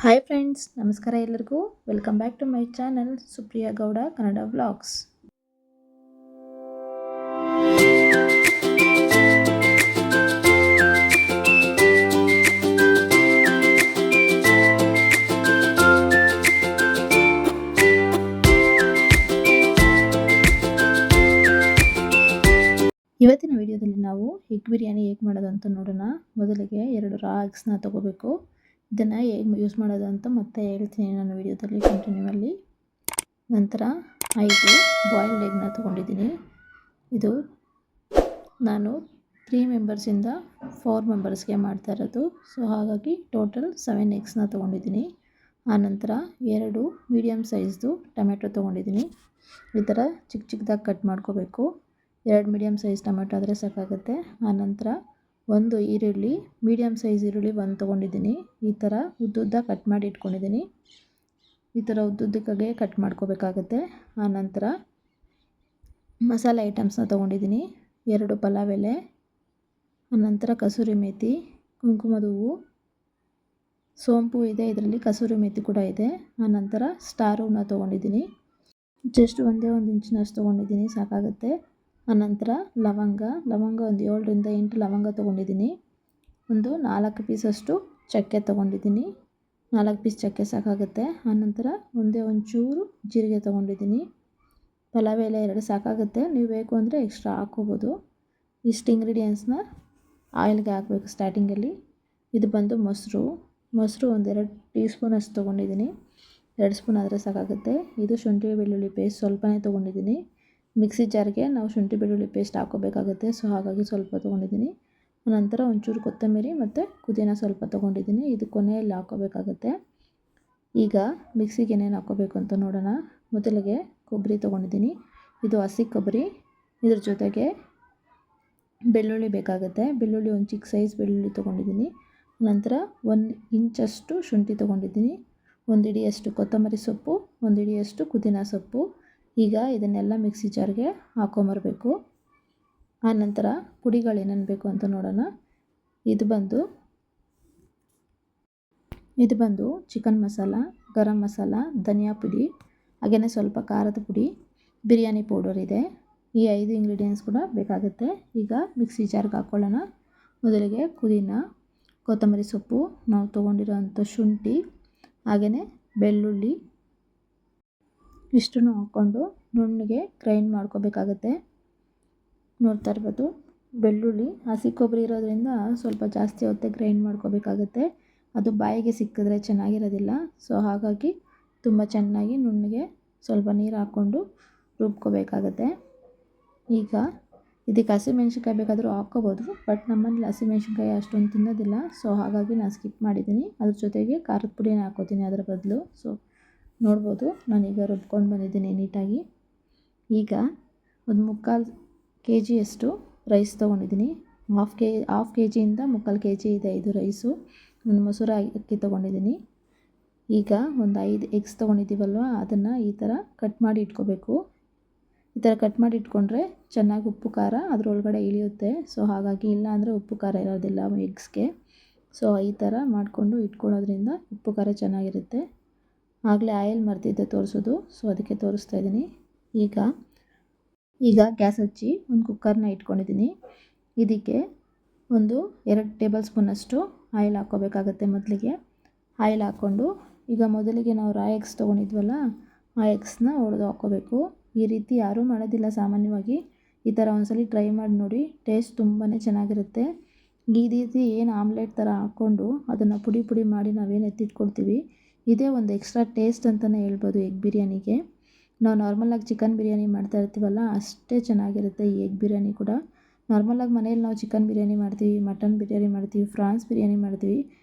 Hi friends, ನಮಸ್ಕಾರ ಎಲ್ಲರಿಗೂ. Welcome back to my channel Supriya Gowda Kannada vlogs. ಇವತ್ತಿನ ವಿಡಿಯೋದಲ್ಲಿ ನಾವು ಎಗ್ ಬಿರಿಯಾನಿ ಹೇಗೆ ಮಾಡೋದು ಅಂತ ನೋಡೋಣ. ಮೊದಲಿಗೆ 2 ರಾ ಎಗ್ಸ್ನ ತೊಗೋಬೇಕು. ಇದನ್ನು ಹೇಗೆ ಯೂಸ್ ಮಾಡೋದು ಅಂತ ಮತ್ತೆ ಹೇಳ್ತೀನಿ ನಾನು ವಿಡಿಯೋದಲ್ಲಿ ಕಂಟಿನ್ಯೂವಲ್ಲಿ. ನಂತರ 5 ಬಾಯ್ಲ್ಡ್ ಎಗ್ನ ತೊಗೊಂಡಿದ್ದೀನಿ. ಇದು ನಾನು 3 ಮೆಂಬರ್ಸಿಂದ 4 ಮೆಂಬರ್ಸ್ಗೆ ಮಾಡ್ತಾ ಇರೋದು. ಸೊ ಹಾಗಾಗಿ ಟೋಟಲ್ 7 ಎಗ್ಸ್ನ ತೊಗೊಂಡಿದ್ದೀನಿ. ಆನಂತರ 2 ಮೀಡಿಯಮ್ ಸೈಜ್ದು ಟೊಮೆಟೊ ತೊಗೊಂಡಿದ್ದೀನಿ. ಈ ಥರ ಚಿಕ್ಕ ಚಿಕ್ಕದಾಗಿ ಕಟ್ ಮಾಡ್ಕೋಬೇಕು. 2 ಮೀಡಿಯಮ್ ಸೈಜ್ ಟೊಮೆಟೊ ಆದರೆ ಸಾಕಾಗುತ್ತೆ. ಆನಂತರ 1 ಈರುಳ್ಳಿ, ಮೀಡಿಯಮ್ ಸೈಜ್ ಈರುಳ್ಳಿ 1 ತೊಗೊಂಡಿದ್ದೀನಿ. ಈ ಥರ ಉದ್ದುದ್ದ ಕಟ್ ಮಾಡಿ ಇಟ್ಕೊಂಡಿದ್ದೀನಿ. ಈ ಥರ ಉದ್ದುದ್ದಕ್ಕಾಗೆ ಕಟ್ ಮಾಡ್ಕೋಬೇಕಾಗತ್ತೆ. ಆನಂತರ ಮಸಾಲೆ ಐಟಮ್ಸ್ನ ತೊಗೊಂಡಿದ್ದೀನಿ. 2 ಪಲಾವ್ ಎಲೆ, ಆನಂತರ ಕಸೂರಿ ಮೇಥಿ, ಕುಂಕುಮದ ಹೂವು, ಸೋಂಪು ಇದೆ, ಇದರಲ್ಲಿ ಕಸೂರಿ ಮೇಥಿ ಕೂಡ ಇದೆ. ಆನಂತರ ಸ್ಟಾರ್ ಹೂವನ್ನ ತೊಗೊಂಡಿದ್ದೀನಿ. ಜಸ್ಟ್ ಒಂದೇ 1 ಇಂಚಿನಷ್ಟು ತೊಗೊಂಡಿದ್ದೀನಿ, ಸಾಕಾಗುತ್ತೆ. ಆನಂತರ ಲವಂಗ ಒಂದು 7ರಿಂದ 8 ಲವಂಗ ತೊಗೊಂಡಿದ್ದೀನಿ. ಒಂದು 4 ಪೀಸಷ್ಟು ಚಕ್ಕೆ ತೊಗೊಂಡಿದ್ದೀನಿ. 4 ಪೀಸ್ ಚಕ್ಕೆ ಸಾಕಾಗುತ್ತೆ. ಆನಂತರ ಒಂಚೂರು ಜೀರಿಗೆ ತೊಗೊಂಡಿದ್ದೀನಿ. ಪಲಾವ್ ಎಲೆ 2 ಸಾಕಾಗುತ್ತೆ, ನೀವು ಬೇಕು ಅಂದರೆ ಎಕ್ಸ್ಟ್ರಾ ಹಾಕ್ಕೋಬೋದು. ಇಷ್ಟು ಇಂಗ್ರೀಡಿಯೆಂಟ್ಸ್ನ ಆಯಿಲ್ಗೆ ಹಾಕಬೇಕು ಸ್ಟಾರ್ಟಿಂಗಲ್ಲಿ. ಇದು ಬಂದು ಮೊಸರು ಒಂದು 2 ಟೀ ಸ್ಪೂನಷ್ಟು ತೊಗೊಂಡಿದ್ದೀನಿ. 2 ಸ್ಪೂನ್ ಆದರೆ ಸಾಕಾಗುತ್ತೆ. ಇದು ಶುಂಠಿ ಬೆಳ್ಳುಳ್ಳಿ ಪೇಸ್ಟ್ ಸ್ವಲ್ಪನೇ ತೊಗೊಂಡಿದ್ದೀನಿ. ಮಿಕ್ಸಿ ಜಾರ್ಗೆ ನಾವು ಶುಂಠಿ ಬೆಳ್ಳುಳ್ಳಿ ಪೇಸ್ಟ್ ಹಾಕ್ಕೋಬೇಕಾಗುತ್ತೆ. ಸೊ ಹಾಗಾಗಿ ಸ್ವಲ್ಪ ತೊಗೊಂಡಿದ್ದೀನಿ. ನಂತರ ಒಂಚೂರು ಕೊತ್ತಂಬರಿ ಮತ್ತು ಪುದೀನ ಸ್ವಲ್ಪ ತೊಗೊಂಡಿದ್ದೀನಿ. ಇದು ಕೊನೆಯಲ್ಲಿ ಹಾಕ್ಕೋಬೇಕಾಗುತ್ತೆ. ಈಗ ಮಿಕ್ಸಿಗೆ ಏನೇನು ಹಾಕ್ಕೋಬೇಕು ಅಂತ ನೋಡೋಣ. ಮೊದಲಿಗೆ ಕೊಬ್ಬರಿ ತೊಗೊಂಡಿದ್ದೀನಿ. ಇದು ಹಸಿ ಕೊಬ್ಬರಿ. ಇದ್ರ ಜೊತೆಗೆ ಬೆಳ್ಳುಳ್ಳಿ ಬೇಕಾಗುತ್ತೆ. ಬೆಳ್ಳುಳ್ಳಿ ಒಂದು ಚಿಕ್ಕ ಸೈಜ್ ಬೆಳ್ಳುಳ್ಳಿ ತೊಗೊಂಡಿದ್ದೀನಿ. ನಂತರ 1 ಇಂಚಷ್ಟು ಶುಂಠಿ ತೊಗೊಂಡಿದ್ದೀನಿ. 1 ಹಿಡಿಯಷ್ಟು ಕೊತ್ತಂಬರಿ ಸೊಪ್ಪು, 1 ಹಿಡಿಯಷ್ಟು ಪುದೀನ ಸೊಪ್ಪು. ಈಗ ಇದನ್ನೆಲ್ಲ ಮಿಕ್ಸಿ ಜಾರ್ಗೆ ಹಾಕ್ಕೊಂಬರ್ಬೇಕು. ಆನಂತರ ಪುಡಿಗಳು ಏನೇನು ಬೇಕು ಅಂತ ನೋಡೋಣ. ಇದು ಬಂದು ಚಿಕನ್ ಮಸಾಲ, ಗರಂ ಮಸಾಲ, ಧನಿಯಾ ಪುಡಿ, ಹಾಗೆಯೇ ಸ್ವಲ್ಪ ಖಾರದ ಪುಡಿ, ಬಿರಿಯಾನಿ ಪೌಡರ್ ಇದೆ. ಈ 5 ಇಂಗ್ರೀಡಿಯೆಂಟ್ಸ್ ಕೂಡ ಬೇಕಾಗುತ್ತೆ. ಈಗ ಮಿಕ್ಸಿ ಜಾರ್ಗೆ ಹಾಕ್ಕೊಳ್ಳೋಣ. ಮೊದಲಿಗೆ ಪುದೀನ, ಕೊತ್ತಂಬರಿ ಸೊಪ್ಪು, ನಾವು ತೊಗೊಂಡಿರೋಂಥ ಶುಂಠಿ, ಹಾಗೆಯೇ ಬೆಳ್ಳುಳ್ಳಿ ಇಷ್ಟನ್ನು ಹಾಕ್ಕೊಂಡು ನುಣ್ಣಗೆ ಗ್ರೈಂಡ್ ಮಾಡ್ಕೋಬೇಕಾಗತ್ತೆ. ನೋಡ್ತಾ ಇರ್ಬೋದು, ಬೆಳ್ಳುಳ್ಳಿ ಹಸಿ ಕೊಬ್ಬರಿ ಇರೋದ್ರಿಂದ ಸ್ವಲ್ಪ ಜಾಸ್ತಿ ಹೊತ್ತೆ ಗ್ರೈಂಡ್ ಮಾಡ್ಕೋಬೇಕಾಗತ್ತೆ. ಅದು ಬಾಯಿಗೆ ಸಿಕ್ಕಿದ್ರೆ ಚೆನ್ನಾಗಿರೋದಿಲ್ಲ. ಸೊ ಹಾಗಾಗಿ ತುಂಬ ಚೆನ್ನಾಗಿ ನುಣ್ಣಗೆ ಸ್ವಲ್ಪ ನೀರು ಹಾಕ್ಕೊಂಡು ರುಬ್ಕೋಬೇಕಾಗತ್ತೆ. ಈಗ ಇದಕ್ಕೆ ಹಸಿಮೆಣ್ಸಿನ್ಕಾಯಿ ಬೇಕಾದರೂ ಹಾಕ್ಕೋಬೋದು, ಬಟ್ ನಮ್ಮನೇಲಿ ಹಸಿಮೆಣ್ಸಿನ್ಕಾಯಿ ಅಷ್ಟೊಂದು ತಿನ್ನೋದಿಲ್ಲ. ಸೊ ಹಾಗಾಗಿ ನಾನು ಸ್ಕಿಪ್ ಮಾಡಿದ್ದೀನಿ. ಅದ್ರ ಜೊತೆಗೆ ಖಾರದ ಪುಡಿನ ಹಾಕ್ಕೋತೀನಿ ಅದರ ಬದಲು. ಸೊ ನೋಡ್ಬೋದು, ನಾನೀಗ ರುಬ್ಕೊಂಡು ಬಂದಿದ್ದೀನಿ ನೀಟಾಗಿ. ಈಗ ಒಂದು 3/4 kgಯಷ್ಟು ರೈಸ್ ತೊಗೊಂಡಿದ್ದೀನಿ. ಹಾಫ್ ಕೆ ಜಿಯಿಂದ 3/4 kg ಇದೆ ಇದು ರೈಸು. ಒಂದು ಮೊಸರು ಅಕ್ಕಿ ತೊಗೊಂಡಿದ್ದೀನಿ. ಈಗ ಒಂದು 5 ಎಗ್ಸ್ ತೊಗೊಂಡಿದ್ದೀವಲ್ವ, ಅದನ್ನು ಈ ಥರ ಕಟ್ ಮಾಡಿ ಇಟ್ಕೋಬೇಕು. ಈ ಥರ ಕಟ್ ಮಾಡಿ ಇಟ್ಕೊಂಡ್ರೆ ಚೆನ್ನಾಗಿ ಉಪ್ಪು ಖಾರ ಅದರೊಳಗಡೆ ಇಳಿಯುತ್ತೆ. ಸೊ ಹಾಗಾಗಿ ಇಲ್ಲ ಅಂದರೆ ಉಪ್ಪು ಖಾರ ಇರೋದಿಲ್ಲ ಎಗ್ಸ್ಗೆ. ಸೊ ಈ ಥರ ಮಾಡಿಕೊಂಡು ಇಟ್ಕೊಳ್ಳೋದ್ರಿಂದ ಉಪ್ಪು ಖಾರ ಚೆನ್ನಾಗಿರುತ್ತೆ. ಆಗಲೇ ಆಯಿಲ್ ಮರ್ತಿದ್ದೆ ತೋರಿಸೋದು, ಸೊ ಅದಕ್ಕೆ ತೋರಿಸ್ತಾ ಇದ್ದೀನಿ. ಈಗ ಗ್ಯಾಸ್ ಹಚ್ಚಿ ಒಂದು ಕುಕ್ಕರ್ನ ಇಟ್ಕೊಂಡಿದ್ದೀನಿ. ಇದಕ್ಕೆ ಒಂದು 2 ಟೇಬಲ್ ಸ್ಪೂನಷ್ಟು ಆಯಿಲ್ ಹಾಕ್ಕೋಬೇಕಾಗತ್ತೆ. ಮೊದಲಿಗೆ ಆಯಿಲ್ ಹಾಕ್ಕೊಂಡು ಈಗ ಮೊದಲಿಗೆ ನಾವು ರಾ ಎಗ್ಸ್ ತೊಗೊಂಡಿದ್ವಲ್ಲ, ಆ ಎಗ್ಸ್ನ ಒಡೆದು ಹಾಕ್ಕೋಬೇಕು. ಈ ರೀತಿ ಯಾರೂ ಮಾಡೋದಿಲ್ಲ ಸಾಮಾನ್ಯವಾಗಿ. ಈ ಥರ ಒಂದ್ಸಲ ಟ್ರೈ ಮಾಡಿ ನೋಡಿ, ಟೇಸ್ಟ್ ತುಂಬಾ ಚೆನ್ನಾಗಿರುತ್ತೆ. ಈ ರೀತಿ ಏನು ಆಮ್ಲೆಟ್ ಥರ ಹಾಕ್ಕೊಂಡು ಅದನ್ನು ಪುಡಿ ಮಾಡಿ ನಾವೇನು ಎತ್ತಿಟ್ಕೊಳ್ತೀವಿ, ಇದೇ ಒಂದು ಎಕ್ಸ್ಟ್ರಾ ಟೇಸ್ಟ್ ಅಂತಲೇ ಹೇಳ್ಬೋದು ಎಗ್ ಬಿರಿಯಾನಿಗೆ. ನಾವು ನಾರ್ಮಲಾಗಿ ಚಿಕನ್ ಬಿರಿಯಾನಿ ಮಾಡ್ತಾ ಇರ್ತೀವಲ್ಲ, ಅಷ್ಟೇ ಚೆನ್ನಾಗಿರುತ್ತೆ ಈ ಎಗ್ ಬಿರಿಯಾನಿ ಕೂಡ. ನಾರ್ಮಲಾಗಿ ಮನೇಲಿ ನಾವು ಚಿಕನ್ ಬಿರಿಯಾನಿ ಮಾಡ್ತೀವಿ, ಮಟನ್ ಬಿರಿಯಾನಿ ಮಾಡ್ತೀವಿ, ಫ್ರಾನ್ಸ್ ಬಿರಿಯಾನಿ ಮಾಡ್ತೀವಿ.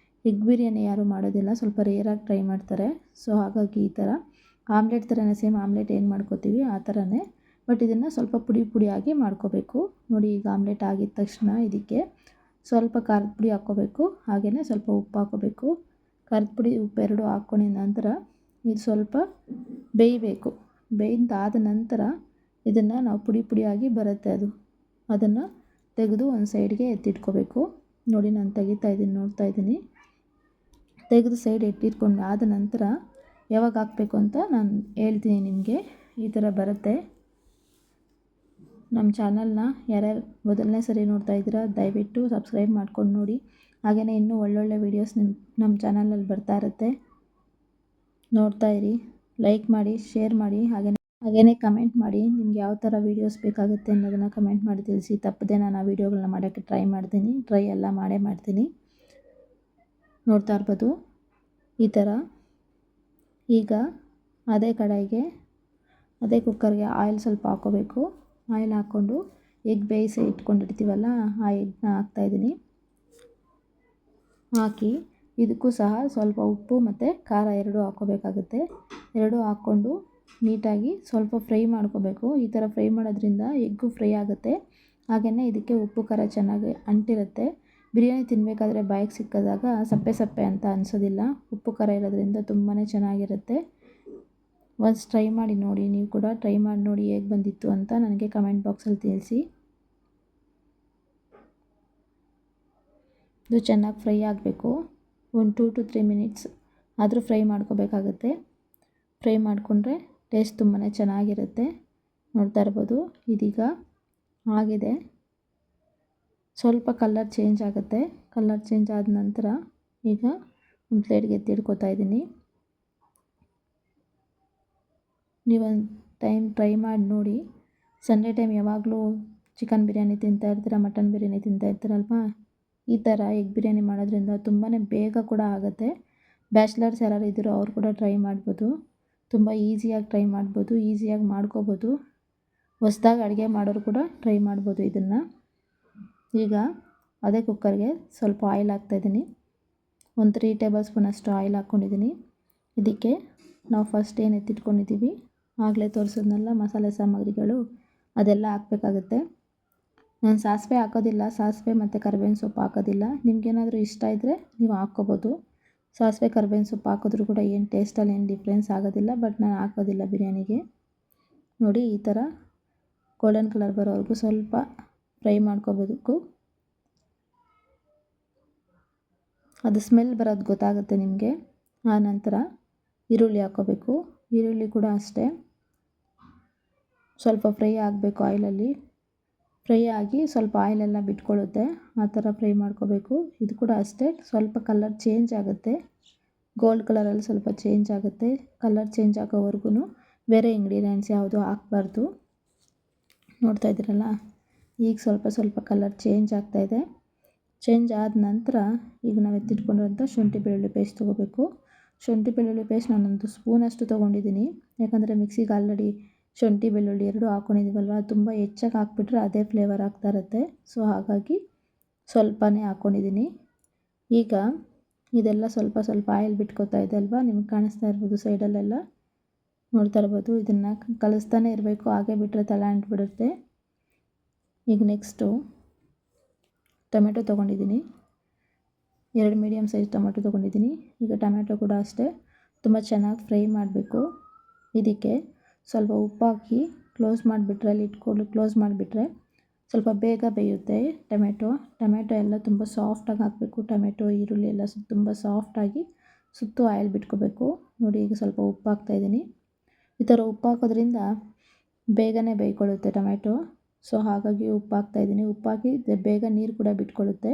ಎಗ್ ಬಿರಿಯಾನಿ ಯಾರೂ ಮಾಡೋದಿಲ್ಲ, ಸ್ವಲ್ಪ ರೇರಾಗಿ ಟ್ರೈ ಮಾಡ್ತಾರೆ. ಸೊ ಹಾಗಾಗಿ ಈ ಥರ ಆಮ್ಲೆಟ್ ಥರನೇ, ಸೇಮ್ ಆಮ್ಲೆಟ್ ಏನು ಮಾಡ್ಕೋತೀವಿ ಆ ಥರನೇ, ಬಟ್ ಇದನ್ನು ಸ್ವಲ್ಪ ಪುಡಿಯಾಗಿ ಮಾಡ್ಕೋಬೇಕು. ನೋಡಿ, ಈಗ ಆಮ್ಲೆಟ್ ಆಗಿದ ತಕ್ಷಣ ಇದಕ್ಕೆ ಸ್ವಲ್ಪ ಖಾರದ ಪುಡಿ ಹಾಕ್ಕೋಬೇಕು, ಹಾಗೆಯೇ ಸ್ವಲ್ಪ ಉಪ್ಪು ಹಾಕ್ಕೋಬೇಕು. ಖಾರದ ಪುಡಿ ಉಪ್ಪು 2 ಹಾಕ್ಕೊಂಡಿದ ನಂತರ ಇದು ಸ್ವಲ್ಪ ಬೇಯಬೇಕು. ಬೇಯ್ದಾದ ನಂತರ ಇದನ್ನು ನಾವು ಪುಡಿಯಾಗಿ ಬರುತ್ತೆ ಅದನ್ನು ತೆಗೆದು ಒಂದು ಸೈಡ್ಗೆ ಎತ್ತಿಟ್ಕೋಬೇಕು. ನೋಡಿ, ನಾನು ತೆಗಿತಾ ಇದ್ದೀನಿ, ನೋಡ್ತಾ ಇದ್ದೀನಿ. ತೆಗೆದು ಸೈಡ್ ಇಟ್ಟಿಟ್ಕೊಂಡು ಆದ ನಂತರ ಯಾವಾಗ ಹಾಕಬೇಕು ಅಂತ ನಾನು ಹೇಳ್ತೀನಿ ನಿಮಗೆ. ಈ ಥರ ಬರುತ್ತೆ. ನಮ್ಮ ಚಾನಲ್ನ ಯಾರ್ಯಾರು ಮೊದಲನೇ ಸರಿ ನೋಡ್ತಾ ಇದ್ದೀರಾ ದಯವಿಟ್ಟು ಸಬ್ಸ್ಕ್ರೈಬ್ ಮಾಡ್ಕೊಂಡು ನೋಡಿ. ಹಾಗೆಯೇ ಇನ್ನೂ ಒಳ್ಳೊಳ್ಳೆ ವೀಡಿಯೋಸ್ ನಮ್ಮ ಚಾನಲಲ್ಲಿ ಬರ್ತಾ ಇರುತ್ತೆ, ನೋಡ್ತಾ ಇರಿ. ಲೈಕ್ ಮಾಡಿ, ಶೇರ್ ಮಾಡಿ, ಹಾಗೆಯೇ ಕಮೆಂಟ್ ಮಾಡಿ. ನಿಮ್ಗೆ ಯಾವ ಥರ ವೀಡಿಯೋಸ್ ಬೇಕಾಗುತ್ತೆ ಅನ್ನೋದನ್ನು ಕಮೆಂಟ್ ಮಾಡಿ ತಿಳಿಸಿ. ತಪ್ಪದೆ ನಾನು ಆ ವೀಡಿಯೋಗಳನ್ನ ಮಾಡೋಕ್ಕೆ ಟ್ರೈ ಎಲ್ಲ ಮಾಡ್ತೀನಿ. ನೋಡ್ತಾ ಇರ್ಬೋದು ಈ ಥರ. ಈಗ ಅದೇ ಕಡಾಯಿಗೆ, ಅದೇ ಕುಕ್ಕರ್ಗೆ ಆಯಿಲ್ ಸ್ವಲ್ಪ ಹಾಕ್ಕೋಬೇಕು. ಆಯಿಲ್ ಹಾಕ್ಕೊಂಡು ಎಗ್ ಬೇಯಿಸಿ ಇಟ್ಕೊಂಡಿರ್ತೀವಲ್ಲ ಆ ಎಗ್ನ ಹಾಕ್ತಾಯಿದ್ದೀನಿ. ಹಾಕಿ ಇದಕ್ಕೂ ಸಹ ಸ್ವಲ್ಪ ಉಪ್ಪು ಮತ್ತು ಖಾರ ಎರಡೂ ಹಾಕ್ಕೋಬೇಕಾಗುತ್ತೆ. ಎರಡೂ ಹಾಕ್ಕೊಂಡು ನೀಟಾಗಿ ಸ್ವಲ್ಪ ಫ್ರೈ ಮಾಡ್ಕೋಬೇಕು. ಈ ಥರ ಫ್ರೈ ಮಾಡೋದ್ರಿಂದ ಎಗ್ಗು ಫ್ರೈ ಆಗುತ್ತೆ. ಹಾಗೆಯೇ ಇದಕ್ಕೆ ಉಪ್ಪು ಖಾರ ಚೆನ್ನಾಗಿ ಅಂಟಿರುತ್ತೆ. ಬಿರಿಯಾನಿ ತಿನ್ನಬೇಕಾದ್ರೆ ಬಾಯಿಗೆ ಸಿಕ್ಕಿದಾಗ ಸಪ್ಪೆ ಸಪ್ಪೆ ಅಂತ ಅನಿಸೋದಿಲ್ಲ. ಉಪ್ಪು ಖಾರ ಇರೋದ್ರಿಂದ ತುಂಬಾ ಚೆನ್ನಾಗಿರುತ್ತೆ. ಒನ್ಸ್ ಟ್ರೈ ಮಾಡಿ ನೋಡಿ. ನೀವು ಕೂಡ ಟ್ರೈ ಮಾಡಿ ನೋಡಿ ಹೇಗೆ ಬಂದಿತ್ತು ಅಂತ ನನಗೆ ಕಮೆಂಟ್ ಬಾಕ್ಸಲ್ಲಿ ತಿಳಿಸಿ. ಇದು ಚೆನ್ನಾಗಿ ಫ್ರೈ ಆಗಬೇಕು. ಒಂದು 2 to 3 ಮಿನಿಟ್ಸ್ ಆದರೂ ಫ್ರೈ ಮಾಡ್ಕೋಬೇಕಾಗುತ್ತೆ. ಫ್ರೈ ಮಾಡಿಕೊಂಡ್ರೆ ಟೇಸ್ಟ್ ತುಂಬಾ ಚೆನ್ನಾಗಿರುತ್ತೆ. ನೋಡ್ತಾ ಇರ್ಬೋದು ಇದೀಗ ಆಗಿದೆ. ಸ್ವಲ್ಪ ಕಲರ್ ಚೇಂಜ್ ಆಗುತ್ತೆ. ಕಲರ್ ಚೇಂಜ್ ಆದ ನಂತರ ಈಗ ಒಂದು ಪ್ಲೇಟ್ಗೆ ಎತ್ತಿಡ್ಕೊತಾ ಇದ್ದೀನಿ. ನೀವೊಂದು ಟೈಮ್ ಟ್ರೈ ಮಾಡಿ ನೋಡಿ. ಸಂಡೇ ಟೈಮ್ ಯಾವಾಗಲೂ ಚಿಕನ್ ಬಿರಿಯಾನಿ ತಿಂತಾಯಿರ್ತೀರ, ಮಟನ್ ಬಿರಿಯಾನಿ ತಿಂತಾಯಿರ್ತೀರಲ್ವಾ, ಈ ಥರ ಎಗ್ ಬಿರಿಯಾನಿ ಮಾಡೋದ್ರಿಂದ ತುಂಬಾ ಬೇಗ ಕೂಡ ಆಗುತ್ತೆ. ಬ್ಯಾಚುಲರ್ಸ್ ಯಾರು ಇದ್ದೀರೋ ಅವ್ರು ಕೂಡ ಟ್ರೈ ಮಾಡ್ಬೋದು. ತುಂಬ ಈಸಿಯಾಗಿ ಟ್ರೈ ಮಾಡ್ಬೋದು, ಈಸಿಯಾಗಿ ಮಾಡ್ಕೋಬೋದು. ಹೊಸ್ದಾಗಿ ಅಡುಗೆ ಮಾಡೋರು ಕೂಡ ಟ್ರೈ ಮಾಡ್ಬೋದು ಇದನ್ನು. ಈಗ ಅದೇ ಕುಕ್ಕರ್ಗೆ ಸ್ವಲ್ಪ ಆಯಿಲ್ ಹಾಕ್ತಾಯಿದ್ದೀನಿ. ಒಂದು 3 ಟೇಬಲ್ ಸ್ಪೂನ್ ಅಷ್ಟು ಆಯಿಲ್ ಹಾಕ್ಕೊಂಡಿದ್ದೀನಿ. ಇದಕ್ಕೆ ನಾವು ಫಸ್ಟ್ ಏನು ಎತ್ತಿಟ್ಕೊಂಡಿದ್ದೀವಿ ಆಗಲೇ ತೋರಿಸಿದ್ನಲ್ಲ ಮಸಾಲೆ ಸಾಮಗ್ರಿಗಳು, ಅದೆಲ್ಲ ಹಾಕಬೇಕಾಗುತ್ತೆ. ನಾನು ಸಾಸಿವೆ ಹಾಕೋದಿಲ್ಲ, ಸಾಸಿವೆ ಮತ್ತು ಕರಿಬೇವಿನ ಸೊಪ್ಪು ಹಾಕೋದಿಲ್ಲ. ನಿಮ್ಗೇನಾದರೂ ಇಷ್ಟ ಇದ್ದರೆ ನೀವು ಹಾಕ್ಕೋಬೋದು. ಸಾಸಿವೆ ಕರಿಬೇವಿನ ಸೊಪ್ಪು ಹಾಕಿದ್ರೂ ಕೂಡ ಏನು ಟೇಸ್ಟಲ್ಲಿ ಏನು ಡಿಫ್ರೆನ್ಸ್ ಆಗೋದಿಲ್ಲ, ಬಟ್ ನಾನು ಹಾಕೋದಿಲ್ಲ ಬಿರಿಯಾನಿಗೆ. ನೋಡಿ ಈ ಥರ ಗೋಲ್ಡನ್ ಕಲರ್ ಬರೋವರೆಗೂ ಸ್ವಲ್ಪ ಫ್ರೈ ಮಾಡ್ಕೋಬೇಕು. ಅದು ಸ್ಮೆಲ್ ಬರೋದು ಗೊತ್ತಾಗುತ್ತೆ ನಿಮಗೆ. ಆ ನಂತರ ಈರುಳ್ಳಿ ಹಾಕ್ಕೋಬೇಕು. ಈರುಳ್ಳಿ ಕೂಡ ಅಷ್ಟೇ ಸ್ವಲ್ಪ ಫ್ರೈ ಆಗಬೇಕು ಆಯಿಲಲ್ಲಿ. ಫ್ರೈ ಆಗಿ ಸ್ವಲ್ಪ ಆಯಿಲೆಲ್ಲ ಬಿಟ್ಕೊಳ್ಳುತ್ತೆ, ಆ ಥರ ಫ್ರೈ ಮಾಡ್ಕೋಬೇಕು. ಇದು ಕೂಡ ಅಷ್ಟೇ ಸ್ವಲ್ಪ ಕಲರ್ ಚೇಂಜ್ ಆಗುತ್ತೆ, ಗೋಲ್ಡ್ ಕಲರಲ್ಲಿ ಸ್ವಲ್ಪ ಚೇಂಜ್ ಆಗುತ್ತೆ. ಕಲರ್ ಚೇಂಜ್ ಆಗೋವರೆಗೂ ಬೇರೆ ಇಂಗ್ರೀಡಿಯೆಂಟ್ಸ್ ಯಾವುದು ಹಾಕಬಾರ್ದು. ನೋಡ್ತಾ ಇದ್ದೀರಲ್ಲ, ಈಗ ಸ್ವಲ್ಪ ಕಲರ್ ಚೇಂಜ್ ಆಗ್ತಾಯಿದೆ. ಚೇಂಜ್ ಆದ ನಂತರ ಈಗ ನಾವು ಎತ್ತಿಟ್ಕೊಂಡಿರೋಂಥ ಶುಂಠಿ ಬೆಳ್ಳುಳ್ಳಿ ಪೇಸ್ಟ್ ತೊಗೋಬೇಕು. ಶುಂಠಿ ಬೆಳ್ಳುಳ್ಳಿ ಪೇಸ್ಟ್ ನಾನೊಂದು ಸ್ಪೂನಷ್ಟು ತೊಗೊಂಡಿದ್ದೀನಿ. ಯಾಕಂದರೆ ಮಿಕ್ಸಿಗೆ ಆಲ್ರೆಡಿ ಶುಂಠಿ ಬೆಳ್ಳುಳ್ಳಿ ಎರಡೂ ಹಾಕ್ಕೊಂಡಿದ್ದೀವಲ್ವ, ತುಂಬ ಹೆಚ್ಚಾಗಿ ಹಾಕ್ಬಿಟ್ರೆ ಅದೇ ಫ್ಲೇವರ್ ಆಗ್ತಾ ಇರುತ್ತೆ. ಸೊ ಹಾಗಾಗಿ ಸ್ವಲ್ಪನೇ ಹಾಕ್ಕೊಂಡಿದ್ದೀನಿ. ಈಗ ಇದೆಲ್ಲ ಸ್ವಲ್ಪ ಆಯಿಲ್ ಬಿಟ್ಕೋತಾ ಇದೆ ಅಲ್ವಾ, ನಿಮ್ಗೆ ಕಾಣಿಸ್ತಾ ಇರ್ಬೋದು ಸೈಡಲ್ಲೆಲ್ಲ. ನೋಡ್ತಾ ಇರ್ಬೋದು, ಇದನ್ನು ಕಲಿಸ್ತಾನೆ ಇರಬೇಕು, ಹಾಗೆ ಬಿಟ್ಟರೆ ತಳ ಅಂಟ್ಬಿಡುತ್ತೆ. ಈಗ ನೆಕ್ಸ್ಟು ಟೊಮೆಟೊ ತೊಗೊಂಡಿದ್ದೀನಿ. 2 ಮೀಡಿಯಮ್ ಸೈಜ್ ಟೊಮೆಟೊ ತೊಗೊಂಡಿದ್ದೀನಿ. ಈಗ ಟೊಮೆಟೊ ಕೂಡ ಅಷ್ಟೇ ತುಂಬ ಚೆನ್ನಾಗಿ ಫ್ರೈ ಮಾಡಬೇಕು. ಇದಕ್ಕೆ ಸ್ವಲ್ಪ ಉಪ್ಪು ಹಾಕಿ ಕ್ಲೋಸ್ ಮಾಡಿಬಿಟ್ರೆ, ಕ್ಲೋಸ್ ಮಾಡಿಬಿಟ್ರೆ ಸ್ವಲ್ಪ ಬೇಗ ಬೇಯುತ್ತೆ ಟೊಮೆಟೊ ಎಲ್ಲ ತುಂಬ ಸಾಫ್ಟಾಗಿ ಹಾಕಬೇಕು. ಟೊಮೆಟೊ ಈರುಳ್ಳಿ ಎಲ್ಲ ತುಂಬ ಸಾಫ್ಟಾಗಿ ಸುತ್ತು ಆಯಿಲ್ ಬಿಟ್ಕೋಬೇಕು. ನೋಡಿ ಈಗ ಸ್ವಲ್ಪ ಉಪ್ಪು ಹಾಕ್ತಾಯಿದ್ದೀನಿ. ಈ ಥರ ಉಪ್ಪು ಹಾಕೋದ್ರಿಂದ ಬೇಗನೆ ಬೇಯ್ಕೊಳ್ಳುತ್ತೆ ಟೊಮೆಟೊ. ಸೊ ಹಾಗಾಗಿ ಉಪ್ಪು ಹಾಕ್ತಾಯಿದ್ದೀನಿ. ಉಪ್ಪು ಹಾಕಿ ಬೇಗ ನೀರು ಕೂಡ ಬಿಟ್ಕೊಳ್ಳುತ್ತೆ.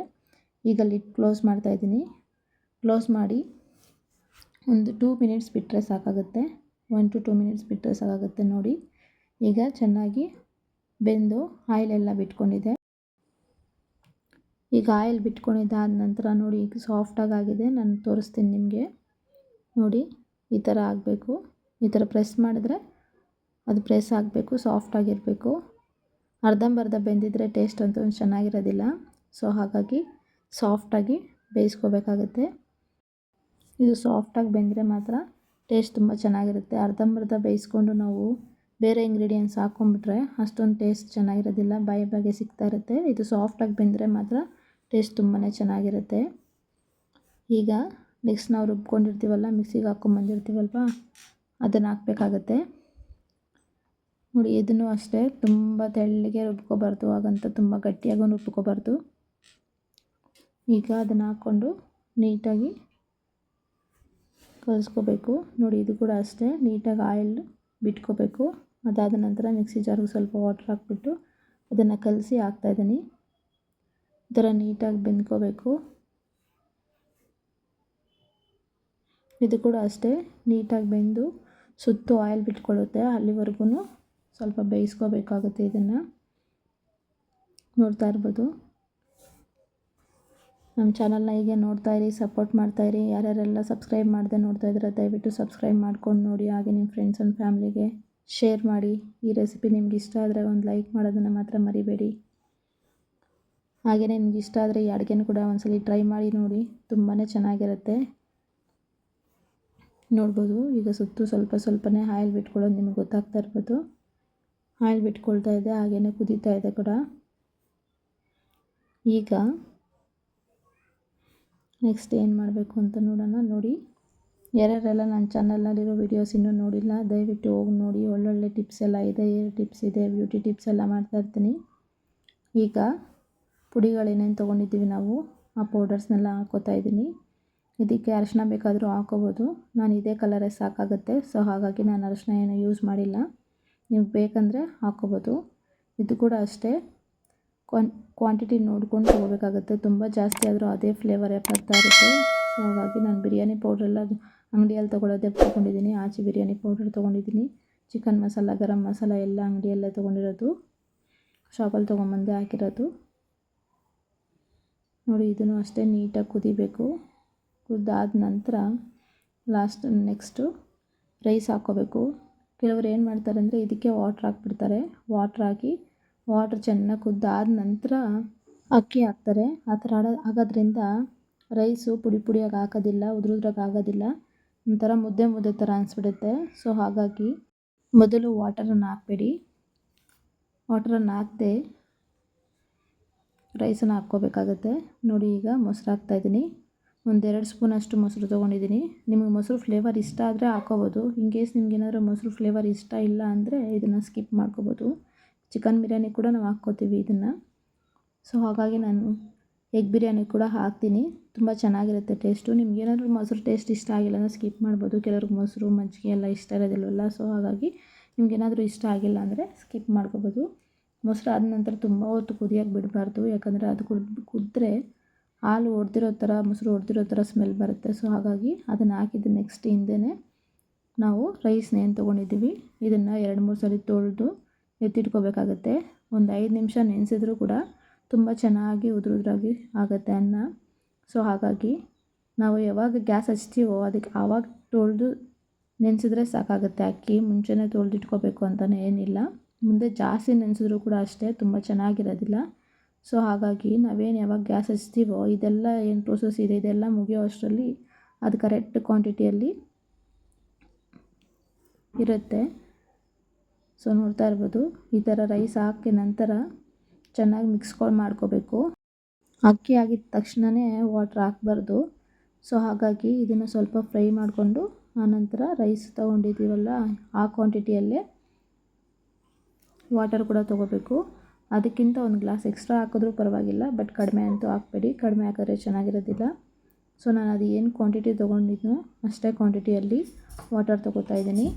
ಈಗ ಲಿಡ್ ಕ್ಲೋಸ್ ಮಾಡ್ತಾಯಿದ್ದೀನಿ. ಕ್ಲೋಸ್ ಮಾಡಿ ಒಂದು 2 ಮಿನಿಟ್ಸ್ ಬಿಟ್ಟರೆ ಸಾಕಾಗುತ್ತೆ. 1 to 2 ಮಿನಿಟ್ಸ್ ಬಿಟ್ಟರೆ ಸಾಕಾಗುತ್ತೆ. ನೋಡಿ ಈಗ ಚೆನ್ನಾಗಿ ಬೆಂದು ಆಯಿಲೆಲ್ಲ ಬಿಟ್ಕೊಂಡಿದೆ. ಈಗ ಆಯಿಲ್ ಬಿಟ್ಕೊಂಡಿದ್ದಾದ ನಂತರ ನೋಡಿ ಈಗ ಸಾಫ್ಟಾಗಿ ಆಗಿದೆ. ನಾನು ತೋರಿಸ್ತೀನಿ ನಿಮಗೆ. ನೋಡಿ ಈ ಥರ ಆಗಬೇಕು. ಈ ಥರ ಪ್ರೆಸ್ ಮಾಡಿದ್ರೆ ಅದು ಪ್ರೆಸ್ ಆಗಬೇಕು, ಸಾಫ್ಟಾಗಿರಬೇಕು. ಅರ್ಧಂಬರ್ಧ ಬೆಂದಿದ್ರೆ ಟೇಸ್ಟ್ ಅಂತೂ ಚೆನ್ನಾಗಿರೋದಿಲ್ಲ. ಸೊ ಹಾಗಾಗಿ ಸಾಫ್ಟಾಗಿ ಬೇಯಿಸ್ಕೋಬೇಕಾಗುತ್ತೆ. ಇದು ಸಾಫ್ಟಾಗಿ ಬೆಂದರೆ ಮಾತ್ರ ಟೇಸ್ಟ್ ತುಂಬ ಚೆನ್ನಾಗಿರುತ್ತೆ. ಅರ್ಧಂಬರ್ಧ ಬೇಯಿಸ್ಕೊಂಡು ನಾವು ಬೇರೆ ಇಂಗ್ರೀಡಿಯೆಂಟ್ಸ್ ಹಾಕ್ಕೊಂಬಿಟ್ರೆ ಅಷ್ಟೊಂದು ಟೇಸ್ಟ್ ಚೆನ್ನಾಗಿರೋದಿಲ್ಲ, ಬಾಯಿಗೆ ಸಿಗ್ತಾ ಇರುತ್ತೆ. ಇದು ಸಾಫ್ಟಾಗಿ ಬೆಂದರೆ ಮಾತ್ರ ಟೇಸ್ಟ್ ತುಂಬಾ ಚೆನ್ನಾಗಿರುತ್ತೆ. ಈಗ ನೆಕ್ಸ್ಟ್ ನಾವು ರುಬ್ಕೊಂಡಿರ್ತೀವಲ್ಲ, ಮಿಕ್ಸಿಗೆ ಹಾಕ್ಕೊಂಬಂದಿರ್ತೀವಲ್ವ, ಅದನ್ನು ಹಾಕಬೇಕಾಗತ್ತೆ. ನೋಡಿ ಇದನ್ನು ಅಷ್ಟೇ ತುಂಬ ತೆಳ್ಳಗೆ ರುಬ್ಕೋಬಾರ್ದು, ಹಾಗಂತ ತುಂಬ ಗಟ್ಟಿಯಾಗೂ ರುಬ್ಕೋಬಾರ್ದು. ಈಗ ಅದನ್ನು ಹಾಕ್ಕೊಂಡು ನೀಟಾಗಿ ಕಲಿಸ್ಕೋಬೇಕು. ನೋಡಿ ಇದು ಕೂಡ ಅಷ್ಟೇ ನೀಟಾಗಿ ಆಯಿಲ್ ಬಿಟ್ಕೋಬೇಕು. ಅದಾದ ನಂತರ ಮಿಕ್ಸಿ ಜಾರ್ಗೆ ಸ್ವಲ್ಪ ವಾಟರ್ ಹಾಕ್ಬಿಟ್ಟು ಅದನ್ನು ಕಲಸಿ ಹಾಕ್ತಾಯಿದ್ದೀನಿ. ಈ ಥರ ನೀಟಾಗಿ ಬೆಂದ್ಕೋಬೇಕು. ಇದು ಕೂಡ ಅಷ್ಟೇ ನೀಟಾಗಿ ಬೆಂದು ಸುತ್ತು ಆಯಿಲ್ ಬಿಟ್ಕೊಳ್ಳುತ್ತೆ, ಅಲ್ಲಿವರೆಗೂ ಸ್ವಲ್ಪ ಬೇಯಿಸ್ಕೋಬೇಕಾಗುತ್ತೆ. ಇದನ್ನು ನೋಡ್ತಾ ಇರ್ಬೋದು. ನಮ್ಮ ಚಾನಲ್ನ ಹೀಗೆ ನೋಡ್ತಾಯಿರಿ, ಸಪೋರ್ಟ್ ಮಾಡ್ತಾಯಿರಿ. ಯಾರ್ಯಾರೆಲ್ಲ ಸಬ್ಸ್ಕ್ರೈಬ್ ಮಾಡದೆ ನೋಡ್ತಾ ಇದ್ದೀರ ದಯವಿಟ್ಟು ಸಬ್ಸ್ಕ್ರೈಬ್ ಮಾಡ್ಕೊಂಡು ನೋಡಿ. ಹಾಗೆ ನಿಮ್ಮ ಫ್ರೆಂಡ್ಸ್ ಆ್ಯಂಡ್ ಫ್ಯಾಮ್ಲಿಗೆ ಶೇರ್ ಮಾಡಿ. ಈ ರೆಸಿಪಿ ನಿಮ್ಗೆ ಇಷ್ಟ ಆದರೆ ಒಂದು ಲೈಕ್ ಮಾಡೋದನ್ನು ಮಾತ್ರ ಮರಿಬೇಡಿ. ಹಾಗೆಯೇ ನಿಮ್ಗೆ ಇಷ್ಟ ಆದರೆ ಈ ಅಡುಗೆನೂ ಕೂಡ ಒಂದ್ಸಲಿ ಟ್ರೈ ಮಾಡಿ ನೋಡಿ, ತುಂಬಾ ಚೆನ್ನಾಗಿರುತ್ತೆ. ನೋಡ್ಬೋದು ಈಗ ಸುತ್ತು ಸ್ವಲ್ಪನೇ ಆಯಿಲ್ ಬಿಟ್ಕೊಳ್ಳೋದು ನಿಮಗೆ ಗೊತ್ತಾಗ್ತಾ ಇರ್ಬೋದು. ಆಯಿಲ್ ಬಿಟ್ಕೊಳ್ತಾ ಇದೆ, ಹಾಗೆಯೇ ಕುದೀತಾ ಇದೆ ಕೂಡ. ಈಗ ನೆಕ್ಸ್ಟ್ ಏನು ಮಾಡಬೇಕು ಅಂತ ನೋಡೋಣ. ನೋಡಿ ಯಾರ್ಯಾರೆಲ್ಲ ನನ್ನ ಚಾನಲ್ನಲ್ಲಿರೋ ವೀಡಿಯೋಸ್ ಇನ್ನೂ ನೋಡಿಲ್ಲ ದಯವಿಟ್ಟು ಹೋಗಿ ನೋಡಿ. ಒಳ್ಳೊಳ್ಳೆ ಟಿಪ್ಸ್ ಎಲ್ಲ ಇದೆ, ಏರ್ ಟಿಪ್ಸ್ ಇದೆ, ಬ್ಯೂಟಿ ಟಿಪ್ಸ್ ಎಲ್ಲ ಮಾಡ್ತಾಯಿರ್ತೀನಿ. ಈಗ ಪುಡಿಗಳೇನೇನು ತೊಗೊಂಡಿದ್ದೀವಿ ನಾವು ಆ ಪೌಡರ್ಸ್ನೆಲ್ಲ ಹಾಕ್ಕೋತಾ ಇದ್ದೀನಿ. ಇದಕ್ಕೆ ಅರಿಶಿನ ಬೇಕಾದರೂ ಹಾಕೋಬೋದು. ನಾನು ಇದೇ ಕಲರೇ ಸಾಕಾಗುತ್ತೆ, ಸೊ ಹಾಗಾಗಿ ನಾನು ಅರಿಶಿನ ಏನು ಯೂಸ್ ಮಾಡಿಲ್ಲ. ನೀವು ಬೇಕಂದರೆ ಹಾಕ್ಕೋಬೋದು. ಇದು ಕೂಡ ಅಷ್ಟೇ ಕ್ವಾಂಟಿಟಿ ನೋಡ್ಕೊಂಡು ತೊಗೋಬೇಕಾಗುತ್ತೆ. ತುಂಬ ಜಾಸ್ತಿ ಆದರೂ ಅದೇ ಫ್ಲೇವರೇ ಬರ್ತಾ ಇರುತ್ತೆ. ಸೊ ಹಾಗಾಗಿ ನಾನು ಬಿರಿಯಾನಿ ಪೌಡ್ರೆಲ್ಲ ಅಂಗಡಿಯಲ್ಲಿ ತೊಗೊಳ್ಳೋದೇ ತೊಗೊಂಡಿದ್ದೀನಿ. ಆಚೆ ಬಿರಿಯಾನಿ ಪೌಡರ್ ತೊಗೊಂಡಿದ್ದೀನಿ. ಚಿಕನ್ ಮಸಾಲ, ಗರಂ ಮಸಾಲ ಎಲ್ಲ ಅಂಗಡಿಯಲ್ಲೇ ತೊಗೊಂಡಿರೋದು, ಶಾಪಲ್ಲಿ ತೊಗೊಂಬಂದೆ ಹಾಕಿರೋದು. ನೋಡಿ ಇದನ್ನು ಅಷ್ಟೇ ನೀಟಾಗಿ ಕುದಿಬೇಕು. ಕುದ್ದಾದ ನಂತರ ನೆಕ್ಸ್ಟು ರೈಸ್ ಹಾಕ್ಕೋಬೇಕು. ಕೆಲವರು ಏನು ಮಾಡ್ತಾರೆ ಅಂದರೆ ಇದಕ್ಕೆ ವಾಟ್ರ್ ಹಾಕ್ಬಿಡ್ತಾರೆ. ವಾಟ್ರ್ ಚೆನ್ನಾಗಿ ಕುದ್ದಾದ ನಂತರ ಅಕ್ಕಿ ಹಾಕ್ತಾರೆ. ಆ ಥರ ಆಗೋದ್ರಿಂದ ರೈಸು ಪುಡಿಯಾಗಿ ಹಾಕೋದಿಲ್ಲ, ಉದುರಾಗಿ ಆಗೋದಿಲ್ಲ, ಒಂಥರ ಮುದ್ದೆ ಥರ ಅನಿಸ್ಬಿಡುತ್ತೆ. ಸೊ ಹಾಗಾಗಿ ಮೊದಲು ವಾಟರನ್ನು ಹಾಕಬೇಡಿ. ವಾಟರನ್ನು ಹಾಕದೆ ರೈಸನ್ನು ಹಾಕ್ಕೋಬೇಕಾಗತ್ತೆ. ನೋಡಿ ಈಗ ಮೊಸರು ಹಾಕ್ತಾಯಿದ್ದೀನಿ. 1-2 ಸ್ಪೂನಷ್ಟು ಮೊಸರು ತೊಗೊಂಡಿದ್ದೀನಿ. ನಿಮಗೆ ಮೊಸರು ಫ್ಲೇವರ್ ಇಷ್ಟ ಆದರೆ ಹಾಕ್ಕೋಬೋದು. ಇನ್ ಕೇಸ್ ನಿಮ್ಗೇನಾದರೂ ಮೊಸರು ಫ್ಲೇವರ್ ಇಷ್ಟ ಇಲ್ಲ ಅಂದರೆ ಇದನ್ನು ಸ್ಕಿಪ್ ಮಾಡ್ಕೋಬೋದು. ಚಿಕನ್ ಬಿರಿಯಾನಿ ಕೂಡ ನಾವು ಹಾಕ್ಕೋತೀವಿ ಇದನ್ನು. ಸೊ ಹಾಗಾಗಿ ನಾನು ಎಗ್ ಬಿರಿಯಾನಿ ಕೂಡ ಹಾಕ್ತೀನಿ. ತುಂಬ ಚೆನ್ನಾಗಿರುತ್ತೆ ಟೇಸ್ಟು. ನಿಮ್ಗೇನಾದರೂ ಮೊಸರು ಟೇಸ್ಟ್ ಇಷ್ಟ ಆಗಿಲ್ಲ ಅಂದರೆ ಸ್ಕಿಪ್ ಮಾಡ್ಬೋದು. ಕೆಲವ್ರಿಗೆ ಮೊಸರು ಮಜ್ಜಿಗೆ ಎಲ್ಲ ಇಷ್ಟ ಇರೋದಿಲ್ವಲ್ಲ, ಸೊ ಹಾಗಾಗಿ ನಿಮ್ಗೇನಾದರೂ ಇಷ್ಟ ಆಗಿಲ್ಲ ಅಂದರೆ ಸ್ಕಿಪ್ ಮಾಡ್ಕೋಬೋದು. ಮೊಸರು ಆದ ನಂತರ ತುಂಬ ಹೊತ್ತು ಕುದಿಯೋಕ್ಕೆ ಬಿಡಬಾರ್ದು, ಯಾಕಂದರೆ ಅದು ಕುದ್ದರೆ ಹಾಲು ಮೊಸರು ಒಡೆದಿರೋ ಥರ ಸ್ಮೆಲ್ ಬರುತ್ತೆ. ಸೊ ಹಾಗಾಗಿ ಅದನ್ನು ಹಾಕಿದ ನೆಕ್ಸ್ಟ್ ಹಿಂದೆಯೇ ನಾವು ರೈಸ್ನ ಏನು ತೊಗೊಂಡಿದ್ದೀವಿ ಇದನ್ನು 2-3 ಸಲ ತೊಳೆದು ಎತ್ತಿಟ್ಕೋಬೇಕಾಗತ್ತೆ. ಒಂದು 5 ನಿಮಿಷ ನೆನೆಸಿದ್ರೂ ಕೂಡ ತುಂಬ ಚೆನ್ನಾಗಿ ಉದುರಾಗಿ ಆಗುತ್ತೆ ಅನ್ನ. ಸೊ ಹಾಗಾಗಿ ನಾವು ಯಾವಾಗ ಗ್ಯಾಸ್ ಹಚ್ತೀವೋ ಅದಕ್ಕೆ ಆವಾಗ ತೊಳೆದು ನೆನೆಸಿದ್ರೆ ಸಾಕಾಗುತ್ತೆ. ಅಕ್ಕಿ ಮುಂಚೆನೇ ತೊಳೆದಿಟ್ಕೋಬೇಕು ಅಂತಲೇ ಏನಿಲ್ಲ. ಮುಂದೆ ಜಾಸ್ತಿ ನೆನೆಸಿದ್ರೂ ಕೂಡ ಅಷ್ಟೇ ತುಂಬ ಚೆನ್ನಾಗಿರೋದಿಲ್ಲ. ಸೊ ಹಾಗಾಗಿ ನಾವೇನು ಯಾವಾಗ ಗ್ಯಾಸ್ ಹಚ್ತೀವೋ ಇದೆಲ್ಲ ಏನು ಪ್ರೋಸೆಸ್ ಇದೆ ಇದೆಲ್ಲ ಮುಗಿಯೋ ಅಷ್ಟರಲ್ಲಿ ಅದು ಕರೆಕ್ಟ್ ಕ್ವಾಂಟಿಟಿಯಲ್ಲಿ ಇರುತ್ತೆ. ಸೊ ನೋಡ್ತಾ ಇರ್ಬೋದು, ಈ ಥರ ರೈಸ್ ಹಾಕಿ ನಂತರ ಚೆನ್ನಾಗಿ ಮಾಡ್ಕೋಬೇಕು. ಅಕ್ಕಿ ಆಗಿದ ತಕ್ಷಣವೇ ವಾಟ್ರ್ ಹಾಕಬಾರ್ದು. ಸೊ ಹಾಗಾಗಿ ಇದನ್ನು ಸ್ವಲ್ಪ ಫ್ರೈ ಮಾಡಿಕೊಂಡು ಆನಂತರ ರೈಸ್ ತೊಗೊಂಡಿದ್ದೀವಲ್ಲ ಆ ಕ್ವಾಂಟಿಟಿಯಲ್ಲೇ ವಾಟರ್ ಕೂಡ ತೊಗೋಬೇಕು. ಅದಕ್ಕಿಂತ 1 ಗ್ಲಾಸ್ ಎಕ್ಸ್ಟ್ರಾ ಹಾಕಿದ್ರೂ ಪರವಾಗಿಲ್ಲ, ಬಟ್ ಕಡಿಮೆ ಅಂತೂ ಹಾಕಬೇಡಿ. ಕಡಿಮೆ ಹಾಕಿದ್ರೆ ಚೆನ್ನಾಗಿರೋದಿಲ್ಲ. ಸೊ ನಾನು ಅದು ಏನು ಕ್ವಾಂಟಿಟಿ ತೊಗೊಂಡಿದ್ನೋ ಅಷ್ಟೇ ಕ್ವಾಂಟಿಟಿಯಲ್ಲಿ ವಾಟರ್ ತೊಗೋತಾ ಇದ್ದೀನಿ.